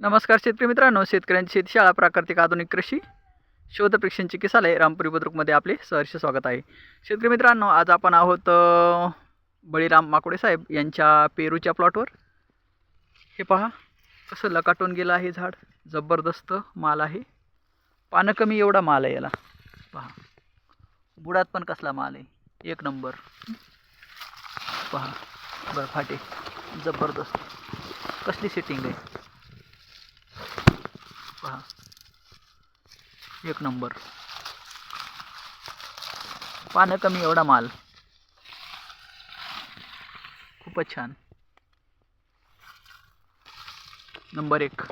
नमस्कार शेतकरी मित्रांनो, शेतकऱ्यांची शेतीशाळा प्राकृतिक आधुनिक कृषी शोध परीक्षण चिकित्सालय रामपुरी बुद्रुकमध्ये आपले सहर्ष स्वागत आहे. शेतकरी मित्रांनो, आज आपण आहोत बळीराम माकोडे साहेब यांच्या पेरूच्या प्लॉटवर. हे पहा कसं लकाटून गेलं आहे झाड. जबरदस्त माल आहे. पानं कमी एवढा माल आहे याला. पहा बुडात पण कसला माल आहे, एक नंबर. पहा बरं फाटे, जबरदस्त कसली सेटिंग आहे. पहा एक नंबर. पानं कमी एवढा माल, खूपच छान. नंबर 1.